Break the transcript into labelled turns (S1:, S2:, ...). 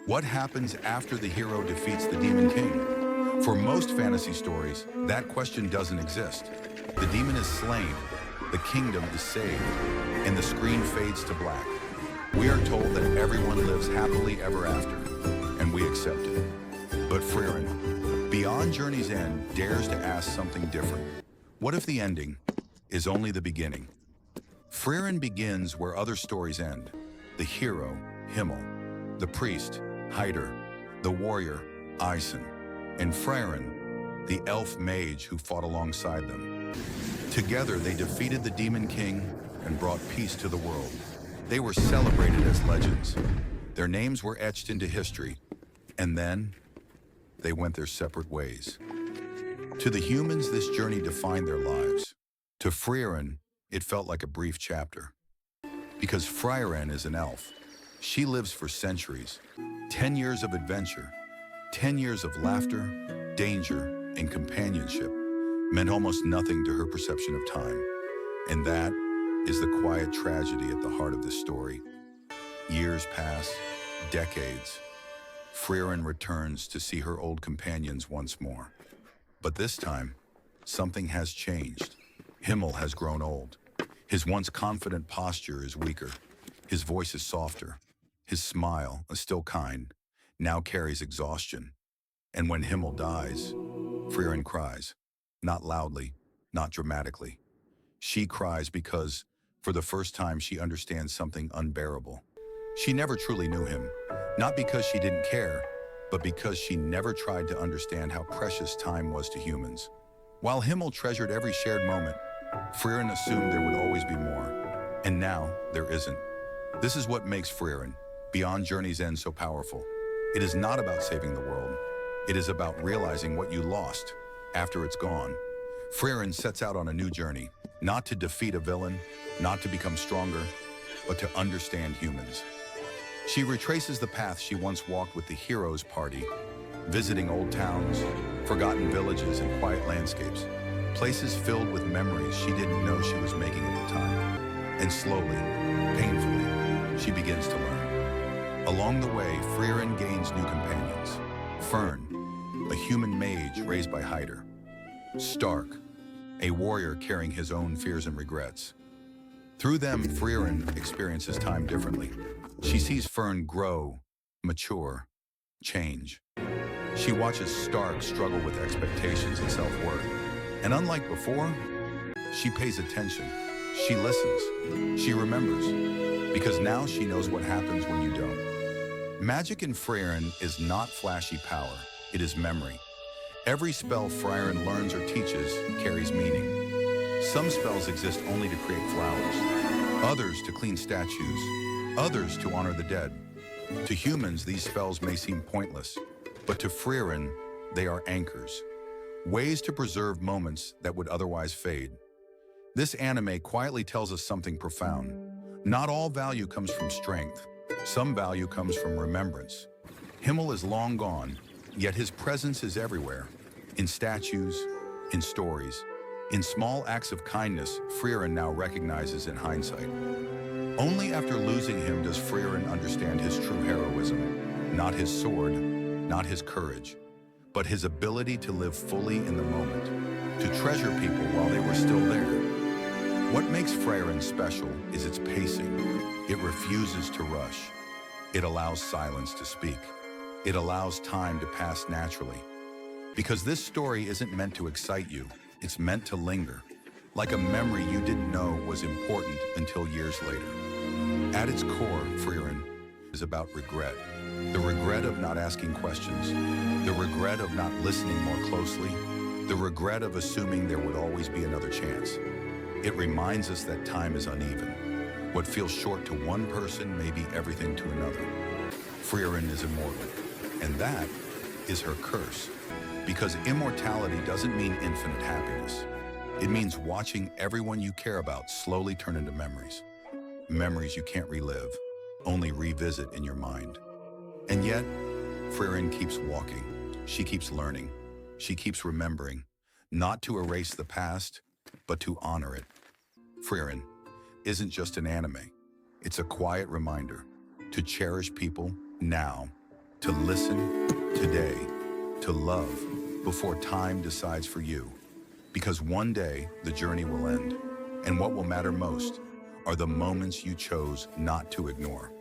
S1: What happens after the hero defeats the Demon King? For most fantasy stories, that question doesn't exist. The demon is slain, the kingdom is saved, and the screen fades to black. We are told that everyone lives happily ever after, and we accept it. But Frieren, beyond Journey's End, dares to ask something different. What if the ending is only the beginning? Frieren begins where other stories end. The hero, Himmel, the priest, Heider, the warrior, Isen, and Frieren, the elf mage who fought alongside them. Together, they defeated the Demon King and brought peace to the world. They were celebrated as legends. Their names were etched into history, and then they went their separate ways. To the humans, this journey defined their lives. To Frieren, it felt like a brief chapter. Because Frieren is an elf. She lives for centuries. 10 years of adventure, 10 years of laughter, danger, and companionship meant almost nothing to her perception of time. And that is the quiet tragedy at the heart of this story. Years pass, decades. Frieren returns to see her old companions once more. But this time, something has changed. Himmel has grown old. His once confident posture is weaker. His voice is softer. His smile, still kind, now carries exhaustion. And when Himmel dies, Frieren cries. Not loudly, not dramatically. She cries because, for the first time, she understands something unbearable. She never truly knew him, not because she didn't care, but because she never tried to understand how precious time was to humans. While Himmel treasured every shared moment, Frieren assumed there would always be more. And now, there isn't. This is what makes Frieren, Beyond Journey's End, so powerful. It is not about saving the world. It is about realizing what you lost after it's gone. Frieren sets out on a new journey, not to defeat a villain, not to become stronger, but to understand humans. She retraces the path she once walked with the heroes party, visiting old towns, forgotten villages, and quiet landscapes, places filled with memories she didn't know she was making at the time. And slowly, painfully, she begins to learn. Along the way, Frieren gains new companions. Fern, a human mage raised by Heider. Stark, a warrior carrying his own fears and regrets. Through them, Frieren experiences time differently. She sees Fern grow, mature, change. She watches Stark struggle with expectations and self-worth. And unlike before, she pays attention. She listens. She remembers. Because now she knows what happens when you don't. Magic in Frieren is not flashy power. It is memory. Every spell Frieren learns or teaches carries meaning. Some spells exist only to create flowers, others to clean statues, others to honor the dead. To humans, these spells may seem pointless, but to Frieren, they are anchors, ways to preserve moments that would otherwise fade. This anime quietly tells us something profound. Not all value comes from strength. Some value comes from remembrance. Himmel is long gone, yet his presence is everywhere. In statues, in stories, in small acts of kindness Frieren now recognizes in hindsight. Only after losing him does Frieren understand his true heroism. Not his sword, not his courage, but his ability to live fully in the moment, to treasure people while they were still there. What makes Frieren special is its pacing. It refuses to rush. It allows silence to speak. It allows time to pass naturally. Because this story isn't meant to excite you, it's meant to linger, like a memory you didn't know was important until years later. At its core, Frieren is about regret. The regret of not asking questions, the regret of not listening more closely, the regret of assuming there would always be another chance. It reminds us that time is uneven. What feels short to one person may be everything to another. Frieren is immortal, and that is her curse. Because immortality doesn't mean infinite happiness. It means watching everyone you care about slowly turn into memories. Memories you can't relive, only revisit in your mind. And yet, Frieren keeps walking. She keeps learning. She keeps remembering, not to erase the past, but to honor it. Frieren isn't just an anime. It's a quiet reminder to cherish people now to listen today, to love before time decides for you. Because one day the journey will end, and what will matter most are the moments you chose not to ignore.